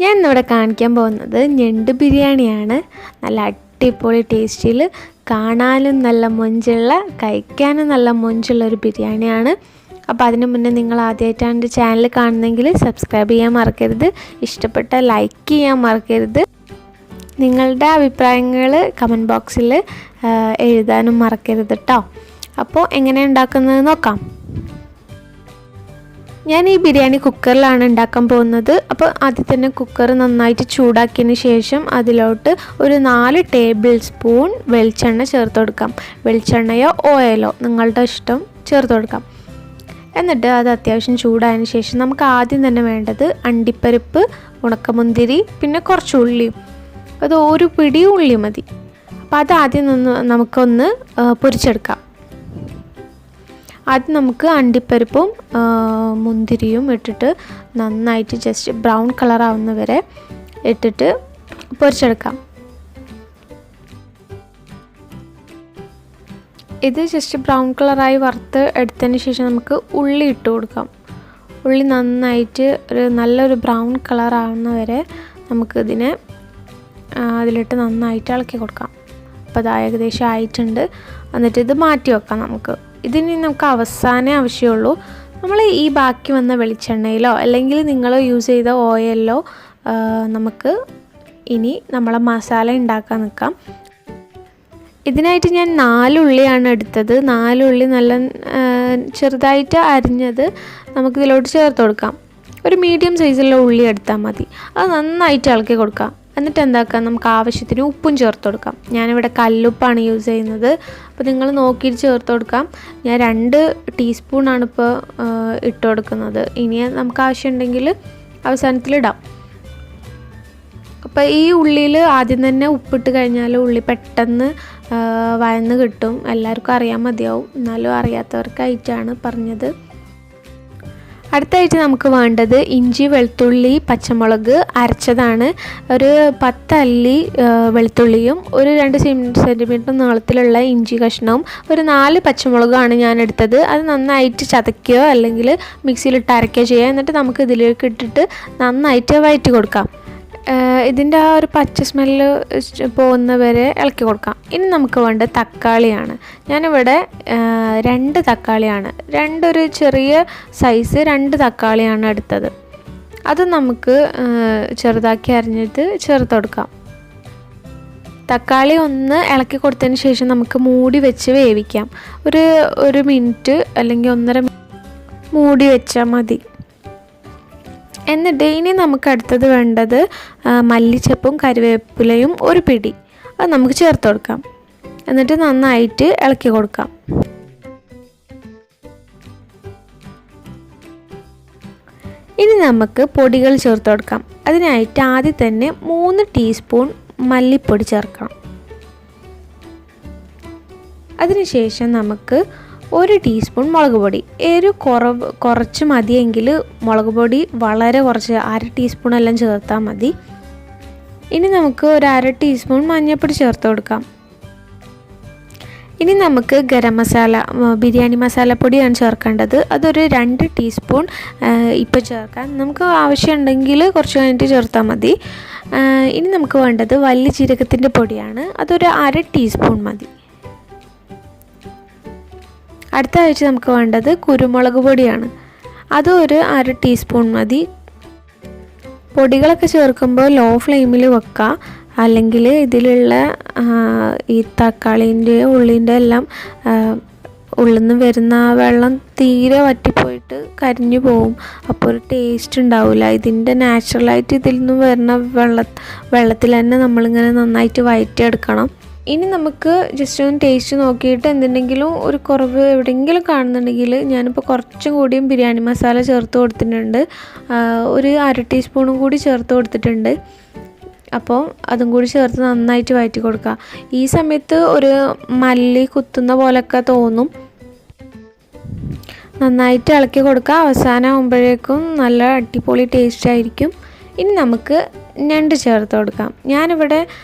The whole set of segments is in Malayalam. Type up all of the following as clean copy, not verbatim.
ഞാൻ ഇന്നിവിടെ കാണിക്കാൻ പോകുന്നത് ഞണ്ട് ബിരിയാണിയാണ്. നല്ല അടിപൊളി ടേസ്റ്റിൽ, കാണാനും നല്ല മൊഞ്ചുള്ള, കഴിക്കാനും നല്ല മൊഞ്ചുള്ള ഒരു ബിരിയാണിയാണ്. അപ്പോൾ അതിന് മുന്നേ നിങ്ങൾ ആദ്യമായിട്ടാണ് എൻ്റെ ചാനൽ കാണുന്നതെങ്കിൽ സബ്സ്ക്രൈബ് ചെയ്യാൻ മറക്കരുത്, ഇഷ്ടപ്പെട്ട ലൈക്ക് ചെയ്യാൻ മറക്കരുത്, നിങ്ങളുടെ അഭിപ്രായങ്ങൾ കമൻറ്റ് ബോക്സിൽ എഴുതാനും മറക്കരുത് കേട്ടോ. അപ്പോൾ എങ്ങനെ ഉണ്ടാക്കുന്നത് നോക്കാം. ഞാൻ ഈ ബിരിയാണി കുക്കറിലാണ് ഉണ്ടാക്കാൻ പോകുന്നത്. അപ്പോൾ ആദ്യം തന്നെ കുക്കർ നന്നായിട്ട് ചൂടാക്കിയതിന് ശേഷം അതിലോട്ട് ഒരു 4 ടേബിൾ സ്പൂൺ വെളിച്ചെണ്ണ ചേർത്ത് കൊടുക്കാം. വെളിച്ചെണ്ണയോ ഓയിലോ നിങ്ങളുടെ ഇഷ്ടം ചേർത്ത് കൊടുക്കാം. എന്നിട്ട് അത് അത്യാവശ്യം ചൂടായതിന് ശേഷം നമുക്ക് ആദ്യം തന്നെ വേണ്ടത് അണ്ടിപ്പരിപ്പ്, ഉണക്കമുന്തിരി, പിന്നെ കുറച്ച് ഉള്ളിയും, അത് ഒരു പിടി ഉള്ളി മതി. അപ്പോൾ അത് ആദ്യം നമുക്കൊന്ന് പൊരിച്ചെടുക്കാം. ആദ്യം നമുക്ക് അണ്ടിപ്പരിപ്പും മുന്തിരിയും ഇട്ടിട്ട് നന്നായിട്ട് ജസ്റ്റ് ബ്രൗൺ കളർ ആവുന്ന വരെ ഇട്ടിട്ട് പൊരിച്ചെടുക്കാം. ഇത് ജസ്റ്റ് ബ്രൗൺ കളറായി വറുത്ത് എടുത്തതിന് ശേഷം നമുക്ക് ഉള്ളി ഇട്ട് കൊടുക്കാം. ഉള്ളി നന്നായിട്ട് നല്ലൊരു ബ്രൗൺ കളർ ആവുന്ന വരെ നമുക്കിതിനെ അതിലിട്ട് നന്നായിട്ട് ഇളക്കി കൊടുക്കാം. അപ്പോൾ അത് ഏകദേശം ആയിട്ടുണ്ട്. എന്നിട്ട് ഇത് മാറ്റി വെക്കാം. ഇതിന് നമുക്ക് അവസാനമേ ആവശ്യമുള്ളൂ. നമ്മൾ ഈ ബാക്കി വന്ന വെളിച്ചെണ്ണയിലോ അല്ലെങ്കിൽ നിങ്ങൾ യൂസ് ചെയ്ത ഓയിലിലോ നമുക്ക് ഇനി നമ്മളെ മസാല ഉണ്ടാക്കാൻ നിൽക്കാം. ഇതിനായിട്ട് ഞാൻ 4 ഉള്ളിയാണ് എടുത്തത്. 4 ഉള്ളി നല്ല ചെറുതായിട്ട് അരിഞ്ഞത് നമുക്കിതിലോട്ട് ചേർത്ത് കൊടുക്കാം. ഒരു മീഡിയം സൈസിലുള്ള ഉള്ളി എടുത്താൽ മതി. അത് നന്നായിട്ട് ഇളക്കി കൊടുക്കാം. എന്നിട്ട് എന്താക്കാം, നമുക്ക് ആവശ്യത്തിന് ഉപ്പും ചേർത്ത് കൊടുക്കാം. ഞാനിവിടെ കല്ലുപ്പാണ് യൂസ് ചെയ്യുന്നത്. അപ്പോൾ നിങ്ങൾ നോക്കിയിട്ട് ചേർത്ത് കൊടുക്കാം. ഞാൻ 2 ടീസ്പൂണാണ് ഇപ്പോൾ ഇട്ട് കൊടുക്കുന്നത്. ഇനി നമുക്ക് ആവശ്യമുണ്ടെങ്കിൽ അവസാനത്തിലിടാം. അപ്പോൾ ഈ ഉള്ളിയിൽ ആദ്യം തന്നെ ഉപ്പിട്ട് കഴിഞ്ഞാൽ ഉള്ളി പെട്ടെന്ന് വഴന്ന് കിട്ടും. എല്ലാവർക്കും അറിയാൻ മതിയാവും, എന്നാലും അറിയാത്തവർക്കായിട്ടാണ് പറഞ്ഞത്. അടുത്തായിട്ട് നമുക്ക് വേണ്ടത് ഇഞ്ചി, വെളുത്തുള്ളി, പച്ചമുളക് അരച്ചതാണ്. ഒരു 10 അല്ലി വെളുത്തുള്ളിയും ഒരു 2 സെൻറ്റിമീറ്റർ നീളത്തിലുള്ള ഇഞ്ചി കഷ്ണവും ഒരു 4 പച്ചമുളകാണ് ഞാൻ എടുത്തത്. അത് നന്നായിട്ട് ചതയ്ക്കുകയോ അല്ലെങ്കിൽ മിക്സിയിലിട്ട് അരയ്ക്കുകയോ ചെയ്യുക. എന്നിട്ട് നമുക്ക് ഇതിലേക്ക് ഇട്ടിട്ട് നന്നായിട്ട് വഴറ്റി കൊടുക്കാം. ഇതിൻ്റെ ആ ഒരു പച്ച സ്മെല്ല് പോകുന്നവരെ ഇളക്കി കൊടുക്കാം. ഇനി നമുക്ക് വേണ്ട തക്കാളിയാണ്. ഞാനിവിടെ 2 തക്കാളിയാണ്, ഒരു ചെറിയ സൈസ് 2 തക്കാളിയാണ് എടുത്തത്. അത് നമുക്ക് ചെറുതാക്കി അരിഞ്ഞിട്ട് ചേർത്ത് കൊടുക്കാം. തക്കാളി ഒന്ന് ഇളക്കി കൊടുത്തതിന് ശേഷം നമുക്ക് മൂടി വെച്ച് വേവിക്കാം. ഒരു മിനിറ്റ് അല്ലെങ്കിൽ 1.5 മിനിറ്റ് മൂടി വെച്ചാൽ മതി. എന്നിട്ട് ഇനി നമുക്ക് അടുത്തത് വേണ്ടത് മല്ലിച്ചപ്പും കറിവേപ്പിലയും ഒരു പിടി, അത് നമുക്ക് ചേർത്ത് കൊടുക്കാം. എന്നിട്ട് നന്നായിട്ട് ഇളക്കി കൊടുക്കാം. ഇനി നമുക്ക് പൊടികൾ ചേർത്ത് കൊടുക്കാം. അതിനായിട്ട് ആദ്യം തന്നെ 3 ടീസ്പൂൺ മല്ലിപ്പൊടി ചേർക്കണം. അതിനുശേഷം നമുക്ക് 1 ടീസ്പൂൺ മുളക് പൊടി. കുറച്ച് മതിയെങ്കിൽ മുളക് പൊടി വളരെ കുറച്ച് 1/2 ടീസ്പൂൺ എല്ലാം ചേർത്താൽ മതി. ഇനി നമുക്ക് ഒരു 1/2 ടീസ്പൂൺ മഞ്ഞൾപ്പൊടി ചേർത്ത് കൊടുക്കാം. ഇനി നമുക്ക് ഗരം മസാല, ബിരിയാണി മസാലപ്പൊടിയാണ് ചേർക്കേണ്ടത്. അതൊരു 2 ടീസ്പൂൺ ഇപ്പോൾ ചേർക്കാം. നമുക്ക് ആവശ്യമുണ്ടെങ്കിൽ കുറച്ച് കഴിഞ്ഞിട്ട് ചേർത്താൽ മതി. ഇനി നമുക്ക് വേണ്ടത് വലിയ ജീരകത്തിൻ്റെ പൊടിയാണ്. അതൊരു 1/2 ടീസ്പൂൺ മതി. അടുത്തതായിട്ട് നമുക്ക് വേണ്ടത് കുരുമുളക് പൊടിയാണ്. അതും ഒരു 1/2 ടീസ്പൂൺ മതി. പൊടികളൊക്കെ ചേർക്കുമ്പോൾ ലോ ഫ്ലെയിമിൽ വെക്കുക, അല്ലെങ്കിൽ ഇതിലുള്ള ഈ തക്കാളീൻ്റെ ഉള്ളിൻ്റെ എല്ലാം ഉള്ളിൽ നിന്ന് വരുന്ന വെള്ളം തീരെ വറ്റിപ്പോയിട്ട് കരിഞ്ഞു പോവും. അപ്പോൾ ഒരു ടേസ്റ്റ് ഉണ്ടാവില്ല. ഇതിൻ്റെ നാച്ചുറലായിട്ട് ഇതിൽ നിന്ന് വരുന്ന വെള്ളത്തിൽ തന്നെ നമ്മളിങ്ങനെ നന്നായിട്ട് വഴറ്റിയെടുക്കണം. ഇനി നമുക്ക് ജസ്റ്റ് ഒന്ന് ടേസ്റ്റ് നോക്കിയിട്ട് എന്തുണ്ടെങ്കിലും ഒരു കുറവ് എവിടെയെങ്കിലും കാണുന്നുണ്ടെങ്കിൽ ഞാനിപ്പോൾ കുറച്ചും കൂടിയും ബിരിയാണി മസാല ചേർത്ത് കൊടുത്തിട്ടുണ്ട്. ഒരു 1/2 ടീസ്പൂണും കൂടി ചേർത്ത് കൊടുത്തിട്ടുണ്ട്. അപ്പോൾ അതും കൂടി ചേർത്ത് നന്നായിട്ട് വഴറ്റി കൊടുക്കുക. ഈ സമയത്ത് ഒരു മല്ലി കുത്തുന്ന പോലെയൊക്കെ തോന്നും. നന്നായിട്ട് ഇളക്കി കൊടുക്കുക. അവസാനം ആകുമ്പോഴേക്കും നല്ല അടിപൊളി ടേസ്റ്റ് ആയിരിക്കും. ഇനി നമുക്ക് ഞണ്ട് ചേർത്ത് കൊടുക്കാം. ഞാനിവിടെ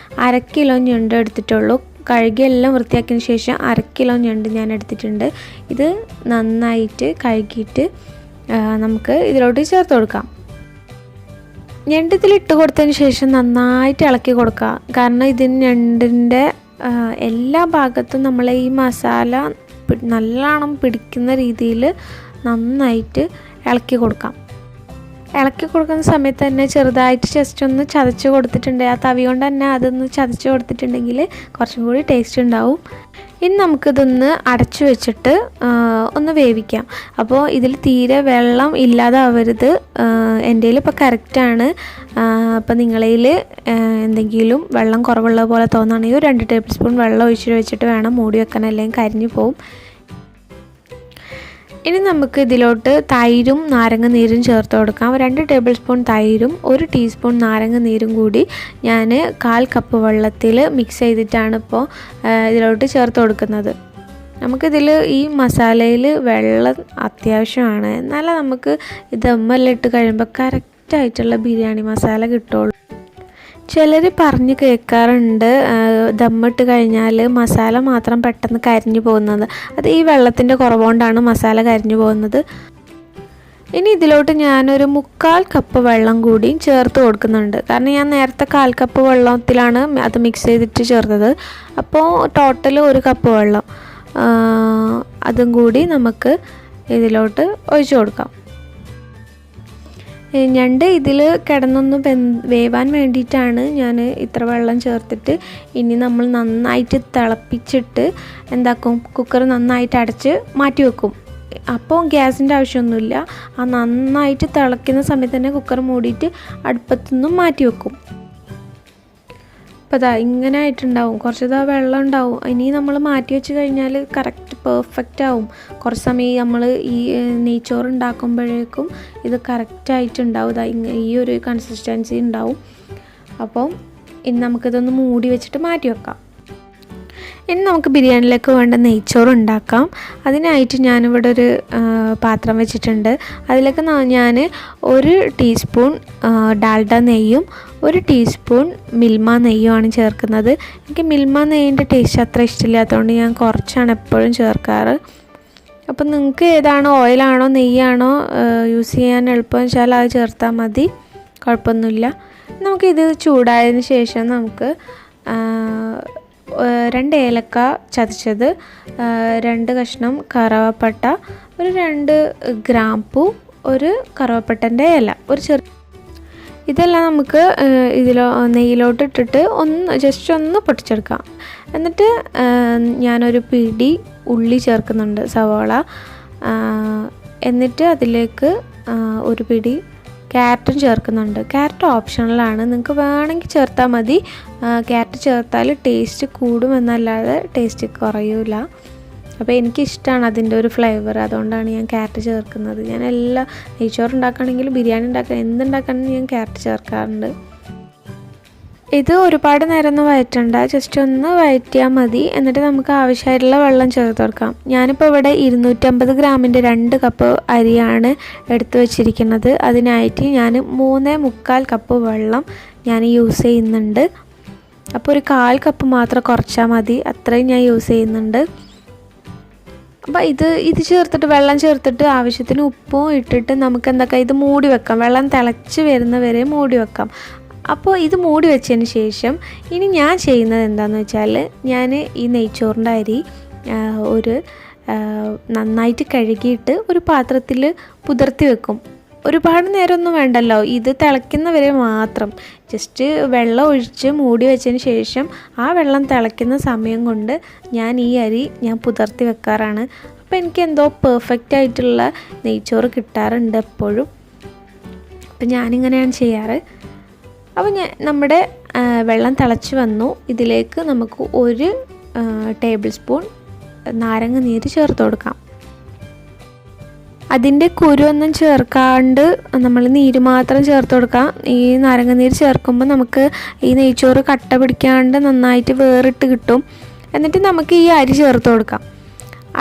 1/2 കിലോ ഞണ്ട് എടുത്തിട്ടുള്ളൂ. കഴുകി എല്ലാം വൃത്തിയാക്കിയതിന് ശേഷം 1/2 കിലോ ഞണ്ട് ഞാൻ എടുത്തിട്ടുണ്ട്. ഇത് നന്നായിട്ട് കഴുകിയിട്ട് നമുക്ക് ഇതിലോട്ട് ചേർത്ത് കൊടുക്കാം. ഞണ്ട് ഇതിലിട്ട് കൊടുത്തതിന് ശേഷം നന്നായിട്ട് ഇളക്കി കൊടുക്കുക. കാരണം ഇതിന് ഞണ്ടിൻ്റെ എല്ലാ ഭാഗത്തും നമ്മൾ ഈ മസാല നല്ലോണം പിടിക്കുന്ന രീതിയിൽ നന്നായിട്ട് ഇളക്കി കൊടുക്കാം. ഇളക്കി കൊടുക്കുന്ന സമയത്ത് തന്നെ ചെറുതായിട്ട് ജസ്റ്റ് ഒന്ന് ചതച്ച് കൊടുത്തിട്ടുണ്ട്. ആ തവി കൊണ്ട് തന്നെ അതൊന്ന് ചതച്ച് കൊടുത്തിട്ടുണ്ടെങ്കിൽ കുറച്ചും കൂടി ടേസ്റ്റ് ഉണ്ടാവും. ഇനി നമുക്കിതൊന്ന് അടച്ചു വെച്ചിട്ട് ഒന്ന് വേവിക്കാം. അപ്പോൾ ഇതിൽ തീരെ വെള്ളം ഇല്ലാതാവരുത്. എൻ്റെ കയ്യിൽ ഇപ്പോൾ കറക്റ്റാണ്. അപ്പോൾ നിങ്ങളതിൽ എന്തെങ്കിലും വെള്ളം കുറവുള്ള പോലെ തോന്നുകയാണെങ്കിൽ 2 ടേബിൾ സ്പൂൺ വെള്ളം ഒഴിച്ച് വെച്ചിട്ട് വേണം മൂടി വെക്കാൻ, അല്ലെങ്കിൽ കരിഞ്ഞു പോവും. ഇനി നമുക്ക് ഇതിലോട്ട് തൈരും നാരങ്ങ നീരും ചേർത്ത് കൊടുക്കാം. 2 ടേബിൾ സ്പൂൺ തൈരും 1 ടീസ്പൂൺ നാരങ്ങ നീരും കൂടി ഞാൻ 1/4 കപ്പ് വെള്ളത്തിൽ മിക്സ് ചെയ്തിട്ടാണ് ഇപ്പോൾ ഇതിലോട്ട് ചേർത്ത് കൊടുക്കുന്നത്. നമുക്കിതിൽ ഈ മസാലയിൽ വെള്ളം അത്യാവശ്യമാണ്, എന്നാലേ നമുക്ക് ദമ്മെല്ലാം ഇട്ട് കഴിയുമ്പോൾ കറക്റ്റായിട്ടുള്ള ബിരിയാണി മസാല കിട്ടുള്ളൂ. ചിലർ പറഞ്ഞ് കേൾക്കാറുണ്ട് ദമ്മിട്ട് കഴിഞ്ഞാൽ മസാല മാത്രം പെട്ടെന്ന് കരിഞ്ഞു പോകുന്നത്. അത് ഈ വെള്ളത്തിൻ്റെ കുറവുകൊണ്ടാണ് മസാല കരിഞ്ഞു പോകുന്നത്. ഇനി ഇതിലോട്ട് ഞാനൊരു 3/4 കപ്പ് വെള്ളം കൂടി ചേർത്ത് കൊടുക്കുന്നുണ്ട്. കാരണം ഞാൻ നേരത്തെ 1/4 കപ്പ് വെള്ളത്തിലാണ് അത് മിക്സ് ചെയ്തിട്ട് ചേർത്തത്. അപ്പോൾ ടോട്ടൽ 1 കപ്പ് വെള്ളം അതും കൂടി നമുക്ക് ഇതിലോട്ട് ഒഴിച്ചു കൊടുക്കാം. ഞണ്ട് ഇതിൽ കിടന്നൊന്ന് വേവാൻ വേണ്ടിയിട്ടാണ് ഞാൻ ഇത്ര വെള്ളം ചേർത്തിട്ട്. ഇനി നമ്മൾ നന്നായിട്ട് തിളപ്പിച്ചിട്ട് എന്താക്കും, കുക്കർ നന്നായിട്ട് അടച്ച് മാറ്റി വെക്കും. അപ്പോൾ ഗ്യാസിൻ്റെ ആവശ്യമൊന്നുമില്ല. ആ നന്നായിട്ട് തിളയ്ക്കുന്ന സമയത്ത് തന്നെ കുക്കർ മൂടിയിട്ട് അടുപ്പത്തുനിന്നും മാറ്റി വെക്കും. അപ്പോൾ ഇങ്ങനെ ആയിട്ടുണ്ടാവും, കുറച്ച് വെള്ളം ഉണ്ടാവും. ഇനി നമ്മൾ മാറ്റി വെച്ച് കഴിഞ്ഞാൽ കറക്റ്റ് പെർഫെക്റ്റ് ആവും. കുറച്ച് സമയം നമ്മൾ ഈ നെയ്ച്ചോറ് ഉണ്ടാക്കുമ്പോഴേക്കും ഇത് കറക്റ്റായിട്ടുണ്ടാവും. ഈ ഒരു കൺസിസ്റ്റൻസി ഉണ്ടാവും. അപ്പം ഇനി നമുക്കിതൊന്ന് മൂടി വെച്ചിട്ട് മാറ്റി വെക്കാം. ഇനി നമുക്ക് ബിരിയാണിയിലേക്ക് വേണ്ട നെയ്ച്ചോറ് ഉണ്ടാക്കാം. അതിനായിട്ട് ഞാനിവിടെ ഒരു പാത്രം വെച്ചിട്ടുണ്ട്. അതിലേക്ക് ഞാൻ 1 ടീസ്പൂൺ ഡാൽഡ നെയ്യും 1 ടീസ്പൂൺ മിൽമ നെയ്യുമാണ് ചേർക്കുന്നത്. എനിക്ക് മിൽമ നെയ്യിൻ്റെ ടേസ്റ്റ് അത്ര ഇഷ്ടമില്ലാത്തതുകൊണ്ട് ഞാൻ കുറച്ചാണ് എപ്പോഴും ചേർക്കാറ്. അപ്പം നിങ്ങൾക്ക് ഏതാണോ, ഓയിലാണോ നെയ്യാണോ യൂസ് ചെയ്യാൻ എളുപ്പമെന്ന് വെച്ചാൽ അത് ചേർത്താൽ മതി, കുഴപ്പമൊന്നുമില്ല. നമുക്കിത് ചൂടായതിന് ശേഷം നമുക്ക് 2 ഏലക്ക ചതച്ചത്, 2 കഷ്ണം കറുവപ്പട്ട, 2 ഗ്രാമ്പൂ, 1 കറുവപ്പട്ടൻ്റെ ഇല, ഇതെല്ലാം നമുക്ക് നെയ്യിലോട്ട് ഇട്ടിട്ട് ജസ്റ്റ് ഒന്ന് പൊട്ടിച്ചെടുക്കാം. എന്നിട്ട് ഞാനൊരു പിടി ഉള്ളി ചേർക്കുന്നുണ്ട്, സവാള. എന്നിട്ട് അതിലേക്ക് 1 പിടി ക്യാരറ്റും ചേർക്കുന്നുണ്ട്. ക്യാരറ്റ് ഓപ്ഷണലാണ്, നിങ്ങൾക്ക് വേണമെങ്കിൽ ചേർത്താൽ മതി. ക്യാരറ്റ് ചേർത്താൽ ടേസ്റ്റ് കൂടുമെന്നല്ലാതെ ടേസ്റ്റ് കുറയില്ല. അപ്പോൾ എനിക്കിഷ്ടമാണ് അതിൻ്റെ ഒരു ഫ്ലേവർ, അതുകൊണ്ടാണ് ഞാൻ ക്യാരറ്റ് ചേർക്കുന്നത്. ഞാൻ എല്ലാ നെയ്ച്ചോറ് ഉണ്ടാക്കുകയാണെങ്കിലും ബിരിയാണി എന്തുണ്ടാക്കുകയാണെങ്കിലും ഞാൻ ക്യാരറ്റ് ചേർക്കാറുണ്ട്. ഇത് ഒരുപാട് നേരം ഒന്നും വഴറ്റണ്ട, ജസ്റ്റ് ഒന്ന് വഴറ്റിയാൽ മതി. എന്നിട്ട് നമുക്ക് ആവശ്യമായിട്ടുള്ള വെള്ളം ചേർത്ത് കൊടുക്കാം. ഞാനിപ്പോൾ ഇവിടെ 250 ഗ്രാമിൻ്റെ 2 കപ്പ് അരിയാണ് എടുത്ത് വെച്ചിരിക്കുന്നത്. അതിനായിട്ട് ഞാൻ 3/4 കപ്പ് വെള്ളം ഞാൻ യൂസ് ചെയ്യുന്നുണ്ട്. അപ്പോൾ ഒരു 1/4 കപ്പ് മാത്രം കുറച്ചാൽ മതി, അത്രയും ഞാൻ യൂസ് ചെയ്യുന്നുണ്ട്. അപ്പോൾ ഇത് ചേർത്തിട്ട് വെള്ളം ചേർത്തിട്ട് ആവശ്യത്തിന് ഉപ്പും ഇട്ടിട്ട് നമുക്ക് ഇത് മൂടി വെക്കാം. വെള്ളം തിളച്ച് വരുന്നവരെ മൂടി വെക്കാം. അപ്പോൾ ഇത് മൂടി വെച്ചതിന് ശേഷം ഇനി ഞാൻ ചെയ്യുന്നത് എന്താണെന്ന് വെച്ചാൽ, ഞാൻ ഈ നെയ്ച്ചോറിൻ്റെ അരി നന്നായിട്ട് കഴുകിയിട്ട് ഒരു പാത്രത്തിൽ പുതിർത്തി വെക്കും. ഒരുപാട് നേരമൊന്നും വേണ്ടല്ലോ, ഇത് തിളയ്ക്കുന്നവരെ മാത്രം ജസ്റ്റ് വെള്ളം ഒഴിച്ച് മൂടി വെച്ചതിന് ശേഷം ആ വെള്ളം തിളയ്ക്കുന്ന സമയം കൊണ്ട് ഞാൻ ഈ അരി പുതിർത്തി വെക്കാറാണ്. അപ്പോൾ എനിക്ക് എന്തോ പെർഫെക്റ്റ് ആയിട്ടുള്ള നെയ്ച്ചോറ് കിട്ടാറുണ്ട് എപ്പോഴും. അപ്പം ഞാനിങ്ങനെയാണ് ചെയ്യാറ്. അപ്പോൾ നമ്മുടെ വെള്ളം തിളച്ച് വന്നു. ഇതിലേക്ക് നമുക്ക് 1 ടേബിൾ സ്പൂൺ നാരങ്ങ നീര് ചേർത്ത് കൊടുക്കാം. അതിൻ്റെ കുരുവൊന്നും ചേർക്കാണ്ട് നമ്മൾ നീര് മാത്രം ചേർത്ത് കൊടുക്കാം. ഈ നാരങ്ങ നീര് ചേർക്കുമ്പോൾ നമുക്ക് ഈ നെയ്ച്ചോറ് കട്ട പിടിക്കാണ്ട് നന്നായിട്ട് വേറിട്ട് കിട്ടും. എന്നിട്ട് നമുക്ക് ഈ അരി ചേർത്ത് കൊടുക്കാം.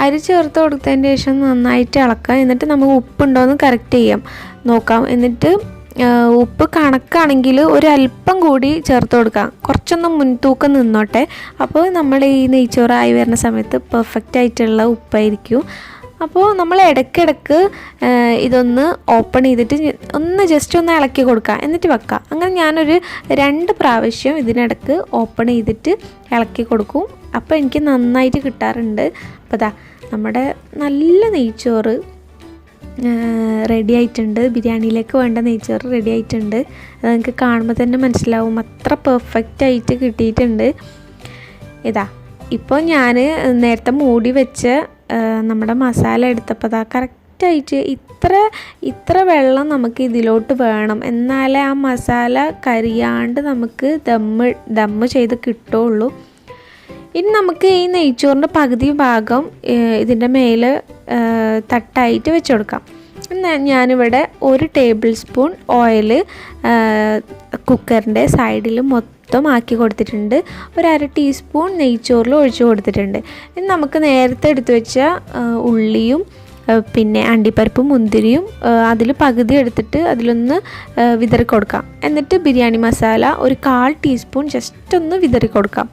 അരി ചേർത്ത് കൊടുത്തതിന് ശേഷം നന്നായിട്ട് ഇളക്കാം. എന്നിട്ട് നമുക്ക് ഉപ്പുണ്ടോ എന്ന് കറക്റ്റ് നോക്കാം. എന്നിട്ട് ഉപ്പ് കണക്കാണെങ്കിൽ ഒരല്പം കൂടി ചേർത്ത് കൊടുക്കാം. കുറച്ചൊന്ന് മുൻതൂക്കം നിന്നോട്ടെ. അപ്പോൾ നമ്മൾ ഈ നെയ്ച്ചോറായി വരുന്ന സമയത്ത് പെർഫെക്റ്റ് ആയിട്ടുള്ള ഉപ്പായിരിക്കും. അപ്പോൾ നമ്മൾ ഇടയ്ക്കിടയ്ക്ക് ഇതൊന്ന് ഓപ്പൺ ചെയ്തിട്ട് ഒന്ന് ജസ്റ്റ് ഒന്ന് ഇളക്കി കൊടുക്കുക, എന്നിട്ട് വെക്കുക. അങ്ങനെ ഞാനൊരു 2 പ്രാവശ്യം ഇതിനിടയ്ക്ക് ഓപ്പൺ ചെയ്തിട്ട് ഇളക്കി കൊടുക്കും. അപ്പോൾ എനിക്ക് നന്നായിട്ട് കിട്ടാറുണ്ട്. അപ്പോൾ ദാ നമ്മുടെ നല്ല നെയ്ച്ചോറ് റെഡി ആയിട്ടുണ്ട്. ബിരിയാണിയിലേക്ക് വേണ്ട നെയ്ച്ചോറ് റെഡി ആയിട്ടുണ്ട്. അത് നിങ്ങൾക്ക് കാണുമ്പോൾ തന്നെ മനസ്സിലാവും, അത്ര പെർഫെക്റ്റായിട്ട് കിട്ടിയിട്ടുണ്ട്. ഇതാ ഇപ്പോൾ ഞാൻ നേരത്തെ മൂടി വെച്ച് നമ്മുടെ മസാല എടുത്തപ്പോൾ അതാ കറക്റ്റായിട്ട് ഇത്ര വെള്ളം നമുക്ക് ഇതിലോട്ട് വേണം, എന്നാലേ ആ മസാല കരിയാണ്ട് നമുക്ക് ദമ്മ് ചെയ്ത് കിട്ടുള്ളൂ. ഇനി നമുക്ക് ഈ നെയ്ച്ചോറിൻ്റെ പകുതി ഭാഗം ഇതിൻ്റെ മേലെ തട്ടായിട്ട് വെച്ച് കൊടുക്കാം. ഞാനിവിടെ 1 ടേബിൾ സ്പൂൺ ഓയിൽ കുക്കറിൻ്റെ സൈഡിൽ മൊത്തം ആക്കി കൊടുത്തിട്ടുണ്ട്. 1/2 ടീസ്പൂൺ നെയ്ച്ചോറിൽ ഒഴിച്ച് കൊടുത്തിട്ടുണ്ട്. ഇനി നമുക്ക് നേരത്തെ എടുത്തു വെച്ച ഉള്ളിയും പിന്നെ അണ്ടിപ്പരിപ്പും മുന്തിരിയും അതിൽ പകുതി എടുത്തിട്ട് അതിലൊന്ന് വിതറി കൊടുക്കാം. എന്നിട്ട് ബിരിയാണി മസാല 1/4 ടീസ്പൂൺ ജസ്റ്റ് ഒന്ന് വിതറി കൊടുക്കാം.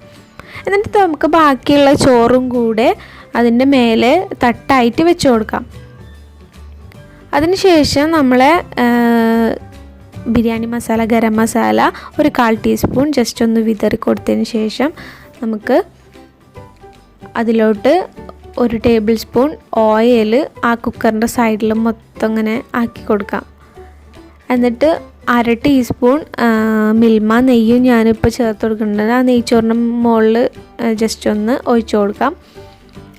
എന്നിട്ട് നമുക്ക് ബാക്കിയുള്ള ചോറും കൂടെ അതിൻ്റെ മേലെ തട്ടായിട്ട് വെച്ച് കൊടുക്കാം. അതിനുശേഷം നമ്മളെ ബിരിയാണി മസാല, ഗരം മസാല 1/4 ടീസ്പൂൺ ജസ്റ്റ് ഒന്ന് വിതറി കൊടുത്തതിന് ശേഷം നമുക്ക് അതിലോട്ട് 1 ടേബിൾ സ്പൂൺ ഓയിൽ ആ കുക്കറിൻ്റെ സൈഡിൽ മൊത്തം ഇങ്ങനെ ആക്കി കൊടുക്കാം. എന്നിട്ട് 1/2 ടീസ്പൂൺ മിൽമ നെയ്യും ഞാനിപ്പോൾ ചേർത്ത് കൊടുക്കുന്നുണ്ട്. ആ നെയ്ച്ചോറിൻ്റെ മുകളിൽ ജസ്റ്റ് ഒന്ന് ഒഴിച്ചു കൊടുക്കാം.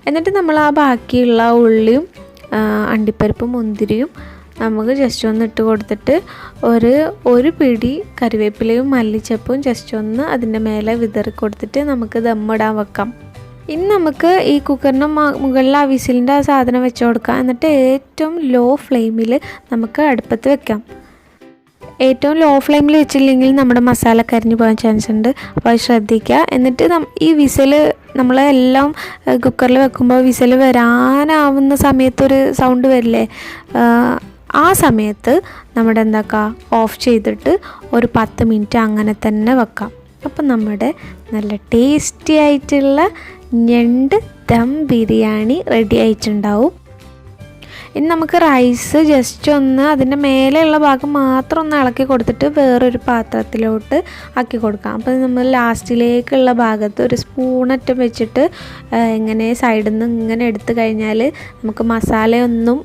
എന്നിട്ട് നമ്മൾ ആ ബാക്കിയുള്ള ഉള്ളിയും അണ്ടിപ്പരിപ്പും മുന്തിരിയും നമുക്ക് ജസ്റ്റ് ഒന്ന് ഇട്ട് കൊടുത്തിട്ട് ഒരു പിടി കറിവേപ്പിലയും മല്ലിച്ചപ്പും ജസ്റ്റ് ഒന്ന് അതിൻ്റെ മേലെ വിതറി കൊടുത്തിട്ട് നമുക്ക് ദമ്മിടാൻ വെക്കാം. ഇനി നമുക്ക് ഈ കുക്കറിൻ്റെ മുകളിൽ ആ വിസിലിൻ്റെ ആ സാധനം വെച്ച് കൊടുക്കാം. എന്നിട്ട് ഏറ്റവും ലോ ഫ്ലെയിമിൽ നമുക്ക് അടുപ്പത്ത് വെക്കാം. ഏറ്റവും ലോ ഫ്ലെയിമിൽ വെച്ചില്ലെങ്കിൽ നമ്മുടെ മസാല കരിഞ്ഞു പോകാൻ ചാൻസ് ഉണ്ട്. അപ്പോൾ അത് ശ്രദ്ധിക്കുക. എന്നിട്ട് ഈ വിസിൽ നമ്മളെല്ലാം കുക്കറിൽ വെക്കുമ്പോൾ വിസിൽ വരാനാവുന്ന സമയത്തൊരു സൗണ്ട് വരില്ലേ, ആ സമയത്ത് നമ്മുടെ എന്താക്കുക, ഓഫ് ചെയ്തിട്ട് ഒരു 10 മിനിറ്റ് അങ്ങനെ തന്നെ വെക്കാം. അപ്പം നമ്മുടെ നല്ല ടേസ്റ്റി ആയിട്ടുള്ള ഞണ്ട് ദം ബിരിയാണി റെഡി ആയിട്ടുണ്ടാവും. ഇനി നമുക്ക് റൈസ് ജസ്റ്റ് ഒന്ന് അതിൻ്റെ മേലെയുള്ള ഭാഗം മാത്രം ഒന്ന് ഇളക്കി കൊടുത്തിട്ട് വേറൊരു പാത്രത്തിലോട്ട് ആക്കി കൊടുക്കാം. അപ്പോൾ നമ്മൾ ലാസ്റ്റിലേക്കുള്ള ഭാഗത്ത് ഒരു സ്പൂണറ്റം വെച്ചിട്ട് ഇങ്ങനെ സൈഡിൽ നിന്ന് ഇങ്ങനെ എടുത്തു കഴിഞ്ഞാൽ നമുക്ക് മസാലയൊന്നും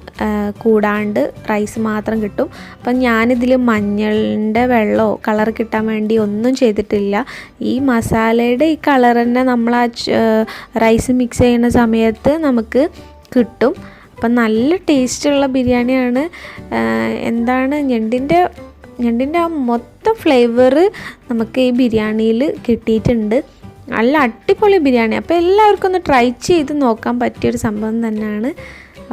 കൂടാണ്ട് റൈസ് മാത്രം കിട്ടും. അപ്പം ഞാനിതിൽ മഞ്ഞളിൻ്റെ വെള്ളമോ കളർ കിട്ടാൻ വേണ്ടി ഒന്നും ചെയ്തിട്ടില്ല. ഈ മസാലയുടെ ഈ കളർ തന്നെ നമ്മൾ ആ റൈസ് മിക്സ് ചെയ്യുന്ന സമയത്ത് നമുക്ക് കിട്ടും. അപ്പം നല്ല ടേസ്റ്റുള്ള ബിരിയാണിയാണ്. എന്താണ് ഞണ്ടിൻ്റെ ആ മൊത്തം ഫ്ലേവർ നമുക്ക് ഈ ബിരിയാണിയിൽ കിട്ടിയിട്ടുണ്ട്. നല്ല അടിപൊളി ബിരിയാണി. അപ്പോൾ എല്ലാവർക്കും ഒന്ന് ട്രൈ ചെയ്ത് നോക്കാൻ പറ്റിയൊരു സംഭവം തന്നെയാണ്.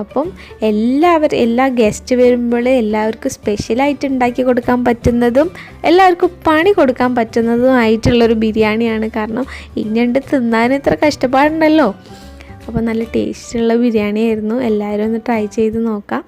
അപ്പം എല്ലാ ഗസ്റ്റ് വരുമ്പോൾ എല്ലാവർക്കും സ്പെഷ്യലായിട്ട് ഉണ്ടാക്കി കൊടുക്കാൻ പറ്റുന്നതും എല്ലാവർക്കും പണി കൊടുക്കാൻ പറ്റുന്നതുമായിട്ടുള്ളൊരു ബിരിയാണിയാണ്. കാരണം ഈ ഞണ്ട് തിന്നാൻ ഇത്ര കഷ്ടപ്പാടുണ്ടല്ലോ. അപ്പോൾ നല്ല ടേസ്റ്റുള്ള ബിരിയാണി ആയിരുന്നു. എല്ലാവരും ഒന്ന് ട്രൈ ചെയ്ത് നോക്കാം.